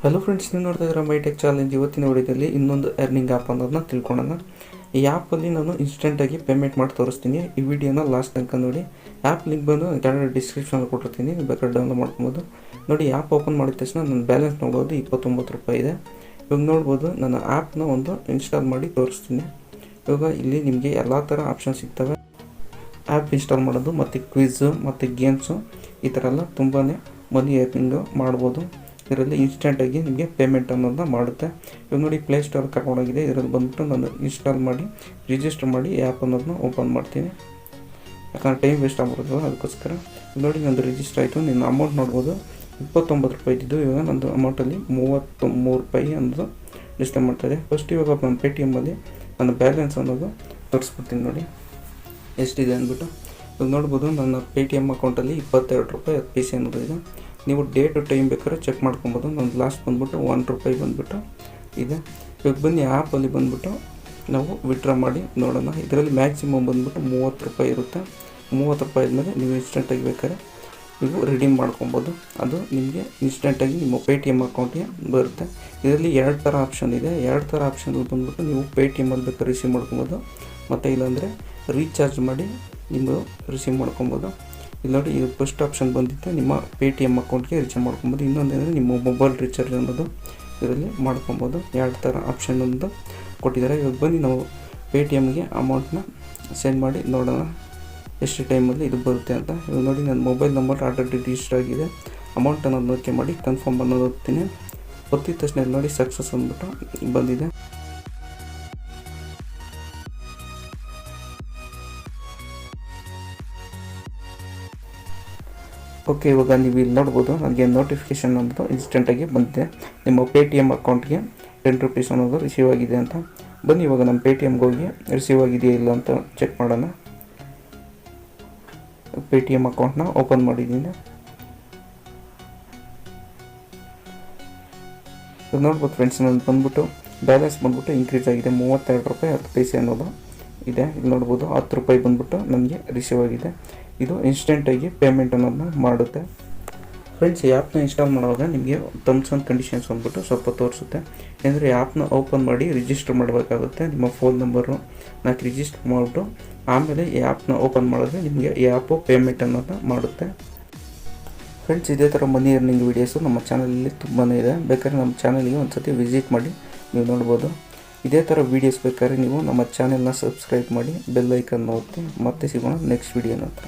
Hello friends, ನೀವು ನೋಡ್ತಾ ಇದ್ದೀರಾ ಮೈಟೆಕ್ ಚಾಲೆಂಜ್. ಇವತ್ತಿನ ವಿಡಿಯೋದಲ್ಲಿ ಇನ್ನೊಂದು ಅರ್ನಿಂಗ್ ಆ್ಯಪ್ ಅನ್ನೋದನ್ನ ತಿಳ್ಕೊಳ್ಳೋಣ. ಈ ಆ್ಯಪಲ್ಲಿ ನಾನು ಇನ್ಸ್ಟೆಂಟಾಗಿ ಪೇಮೆಂಟ್ ಮಾಡಿ ತೋರಿಸ್ತೀನಿ. ಈ ವಿಡಿಯೋನ ಲಾಸ್ಟ್ ತನಕ ನೋಡಿ. ಆ್ಯಪ್ ಲಿಂಕ್ ಬಂದು ಕೆಳಗಡೆ ಡಿಸ್ಕ್ರಿಪ್ಷನಲ್ಲಿ ಕೊಟ್ಟಿರ್ತೀನಿ, ಬೇಕಾದ್ರೆ ಡೌನ್ಲೋಡ್ ಮಾಡ್ಕೊಬೋದು. ನೋಡಿ, ಆ್ಯಪ್ ಓಪನ್ ಮಾಡಿದ ತಕ್ಷಣ ನನ್ನ ಬ್ಯಾಲೆನ್ಸ್ ನೋಡ್ಬೋದು, 29 ರೂಪಾಯಿ ಇದೆ. ಇವಾಗ ನೋಡ್ಬೋದು, ನನ್ನ ಆ್ಯಪ್ನ ಒಂದು ಇನ್ಸ್ಟಾಲ್ ಮಾಡಿ ತೋರಿಸ್ತೀನಿ. ಇವಾಗ ಇಲ್ಲಿ ನಿಮಗೆ ಎಲ್ಲ ಥರ ಆಪ್ಷನ್ ಸಿಗ್ತವೆ. ಆ್ಯಪ್ ಇನ್ಸ್ಟಾಲ್ ಮಾಡೋದು ಮತ್ತು ಕ್ವಿಝು ಮತ್ತು ಗೇಮ್ಸು ಈ ಥರ ಎಲ್ಲ ತುಂಬಾ ಮನಿ ಅರ್ನಿಂಗು ಮಾಡ್ಬೋದು. ಇದರಲ್ಲಿ ಇನ್ಸ್ಟೆಂಟಾಗಿ ನಿಮಗೆ ಪೇಮೆಂಟ್ ಅನ್ನೋದನ್ನ ಮಾಡುತ್ತೆ. ಇವಾಗ ನೋಡಿ, ಪ್ಲೇಸ್ಟೋರ್ ಕರ್ಕೊಂಡೋಗಿದೆ. ಇದರಲ್ಲಿ ಬಂದುಬಿಟ್ಟು ನಾನು ಇನ್ಸ್ಟಾಲ್ ಮಾಡಿ ರಿಜಿಸ್ಟರ್ ಮಾಡಿ ಆ್ಯಪ್ ಅನ್ನೋದನ್ನ ಓಪನ್ ಮಾಡ್ತೀನಿ. ಯಾಕಂದರೆ ಟೈಮ್ ವೇಸ್ಟ್ ಆಗ್ಬಿಡ್ತದೆ, ಅದಕ್ಕೋಸ್ಕರ. ನೋಡಿ, ನಂದು ರಿಜಿಸ್ಟರ್ ಆಯಿತು. ನಿನ್ನ ಅಮೌಂಟ್ ನೋಡ್ಬೋದು, 29 ರೂಪಾಯಿ ಇದ್ದಿದ್ದು ಇವಾಗ ನಂದು ಅಮೌಂಟಲ್ಲಿ 33 ರೂಪಾಯಿ ಅನ್ನೋದು ಡಿಸ್ಪ್ಲೇ ಮಾಡ್ತಾಯಿದೆ. ಫಸ್ಟ್ ಇವಾಗ ನನ್ನ ಪೇಟಿಎಮ್ಮಲ್ಲಿ ನನ್ನ ಬ್ಯಾಲೆನ್ಸ್ ಅನ್ನೋದು ತೋರಿಸ್ಬಿಡ್ತೀನಿ. ನೋಡಿ ಎಷ್ಟಿದೆ ಅಂದ್ಬಿಟ್ಟು. ಇವಾಗ ನೋಡ್ಬೋದು, ನನ್ನ ಪೇಟಿಎಮ್ ಅಕೌಂಟಲ್ಲಿ 22 ರೂಪಾಯಿ 10 ಪೈಸೆ ಅನ್ನೋದು ಇದೆ. ನೀವು ಡೇ ಟು ಟೈಮ್ ಬೇಕಾದ್ರೆ ಚೆಕ್ ಮಾಡ್ಕೊಬೋದು. ನನ್ನ ಲಾಸ್ಟ್ ಬಂದುಬಿಟ್ಟು 1 ರೂಪಾಯಿ ಬಂದುಬಿಟ್ಟು ಇದೆ. ಇವಾಗ ಬನ್ನಿ, ಆ್ಯಪಲ್ಲಿ ಬಂದುಬಿಟ್ಟು ನಾವು ವಿಡ್ರಾ ಮಾಡಿ ನೋಡೋಣ. ಇದರಲ್ಲಿ ಮ್ಯಾಕ್ಸಿಮಮ್ ಬಂದುಬಿಟ್ಟು 30 ರೂಪಾಯಿ ಇರುತ್ತೆ. 30 ರೂಪಾಯಿ ಆದಮೇಲೆ ನೀವು ಇನ್ಸ್ಟೆಂಟಾಗಿ ಬೇಕಾದ್ರೆ ನೀವು ರಿಡೀಮ್ ಮಾಡ್ಕೊಬೋದು. ಅದು ನಿಮಗೆ ಇನ್ಸ್ಟೆಂಟಾಗಿ ನಿಮ್ಮ ಪೇಟಿಎಮ್ ಅಕೌಂಟ್ಗೆ ಬರುತ್ತೆ. ಇದರಲ್ಲಿ 2 ಥರ ಆಪ್ಷನ್ ಇದೆ. 2 ಥರ ಆಪ್ಷನಲ್ಲಿ ಬಂದುಬಿಟ್ಟು ನೀವು ಪೇಟಿಎಮ್ಮಲ್ಲಿ ಬೇಕಾದ್ರೆ ರಿಸೀವ್ ಮಾಡ್ಕೊಬೋದು, ಮತ್ತು ಇಲ್ಲಾಂದರೆ ರೀಚಾರ್ಜ್ ಮಾಡಿ ನೀವು ರಿಸೀವ್ ಮಾಡ್ಕೊಬೋದು. ಇಲ್ಲಿ ನೋಡಿ, ಇದು ಫಸ್ಟ್ ಆಪ್ಷನ್ ಬಂದಿತ್ತು, ನಿಮ್ಮ ಪೇಟಿಎಮ್ ಅಕೌಂಟ್ಗೆ ರೀಚಾರ್ಜ್ ಮಾಡ್ಕೊಬೋದು. ಇನ್ನೊಂದೇನೆಂದರೆ ನಿಮ್ಮ ಮೊಬೈಲ್ ರೀಚಾರ್ಜ್ ಅನ್ನೋದು ಇದರಲ್ಲಿ ಮಾಡ್ಕೊಬೋದು. 2 ಥರ ಆಪ್ಷನ್ ಒಂದು ಕೊಟ್ಟಿದ್ದಾರೆ. ಇವಾಗ ಬನ್ನಿ ನಾವು ಪೇಟಿಎಮ್ಗೆ ಅಮೌಂಟನ್ನ ಸೆಂಡ್ ಮಾಡಿ ನೋಡೋಣ ಎಷ್ಟು ಟೈಮಲ್ಲಿ ಇದು ಬರುತ್ತೆ ಅಂತ. ಇವಾಗ ನೋಡಿ, ನನ್ನ ಮೊಬೈಲ್ ನಂಬರ್ ಆಲ್ರೆಡಿ ರಿಜಿಸ್ಟರ್ ಆಗಿದೆ. ಅಮೌಂಟ್ ಅನ್ನೋದು ನೋಕೆ ಮಾಡಿ ಕನ್ಫರ್ಮ್ ಅನ್ನೋದು ಹೋಗ್ತೀನಿ. ಒತ್ತಿದ ತಕ್ಷಣ ನೋಡಿ ಸಕ್ಸಸ್ ಅಂದ್ಬಿಟ್ಟು ಬಂದಿದೆ. ಓಕೆ, ಇವಾಗ ನೀವು ಇಲ್ಲಿ ನೋಡ್ಬೋದು, ನನಗೆ ನೋಟಿಫಿಕೇಷನ್ ಅನ್ನೋದು ಇನ್ಸ್ಟೆಂಟಾಗಿ ಬಂದಿದೆ. ನಿಮ್ಮ ಪೇಟಿಎಮ್ ಅಕೌಂಟ್ಗೆ 10 ರೂಪೀಸ್ ಅನ್ನೋದು ರಿಸೀವ್ ಆಗಿದೆ ಅಂತ. ಬನ್ನಿ, ಇವಾಗ ನಮ್ಮ ಪೇಟಿಎಮ್ಗೆ ಹೋಗಿ ರಿಸೀವ್ ಆಗಿದೆಯಾ ಇಲ್ಲ ಅಂತ ಚೆಕ್ ಮಾಡೋಣ. ಪೇಟಿಎಮ್ ಅಕೌಂಟ್ನ ಓಪನ್ ಮಾಡಿದ್ದೀನಿ. ನೋಡ್ಬೋದು ಫ್ರೆಂಡ್ಸ್, ನಾನು ಬಂದ್ಬಿಟ್ಟು ಬ್ಯಾಲೆನ್ಸ್ ಬಂದ್ಬಿಟ್ಟು ಇನ್ಕ್ರೀಸ್ ಆಗಿದೆ. 32 ರೂಪಾಯಿ 10 ಪೈಸೆ ಅನ್ನೋದು ಇದೆ. ಇಲ್ಲಿ ನೋಡ್ಬೋದು, 10 ರೂಪಾಯಿ ಬಂದ್ಬಿಟ್ಟು ನನಗೆ ರಿಸೀವ್ ಆಗಿದೆ. ಇದು ಇನ್ಸ್ಟೆಂಟಾಗಿ ಪೇಮೆಂಟ್ ಅನ್ನೋದನ್ನ ಮಾಡುತ್ತೆ. ಫ್ರೆಂಡ್ಸ್, ಈ ಆ್ಯಪ್ನ ಇನ್ಸ್ಟಾಲ್ ಮಾಡುವಾಗ ನಿಮಗೆ ಟರ್ಮ್ಸ್ ಆ್ಯಂಡ್ ಕಂಡೀಷನ್ಸ್ ಅಂದ್ಬಿಟ್ಟು ಸ್ವಲ್ಪ ತೋರಿಸುತ್ತೆ. ಅಂದರೆ ಆ್ಯಪ್ನ ಓಪನ್ ಮಾಡಿ ರಿಜಿಸ್ಟರ್ ಮಾಡಬೇಕಾಗುತ್ತೆ. ನಿಮ್ಮ ಫೋನ್ ನಂಬರು ನಾಲ್ಕು ರಿಜಿಸ್ಟರ್ ಮಾಡಿಬಿಟ್ಟು ಆಮೇಲೆ ಈ ಆ್ಯಪ್ನ ಓಪನ್ ಮಾಡಿದ್ರೆ ನಿಮಗೆ ಈ ಆ್ಯಪು ಪೇಮೆಂಟ್ ಅನ್ನೋದನ್ನ ಮಾಡುತ್ತೆ. ಫ್ರೆಂಡ್ಸ್, ಇದೇ ಥರ ಮನಿ ಅರ್ನಿಂಗ್ ವೀಡಿಯೋಸು ನಮ್ಮ ಚಾನಲಲ್ಲಿ ತುಂಬಾ ಇದೆ. ಬೇಕಾದ್ರೆ ನಮ್ಮ ಚಾನಲ್ಗೆ ಒಂದು ಸತಿ ವಿಸಿಟ್ ಮಾಡಿ ನೀವು ನೋಡ್ಬೋದು. ಇದೇ ಥರ ವೀಡಿಯೋಸ್ ಬೇಕಾದ್ರೆ ನೀವು ನಮ್ಮ ಚಾನೆಲ್ನ ಸಬ್ಸ್ಕ್ರೈಬ್ ಮಾಡಿ ಬೆಲ್ ಐಕನ್ ಒತ್ತಿ. ಮತ್ತೆ ಸಿಗೋಣ ನೆಕ್ಸ್ಟ್ ವೀಡಿಯೋನ ಹತ್ರ.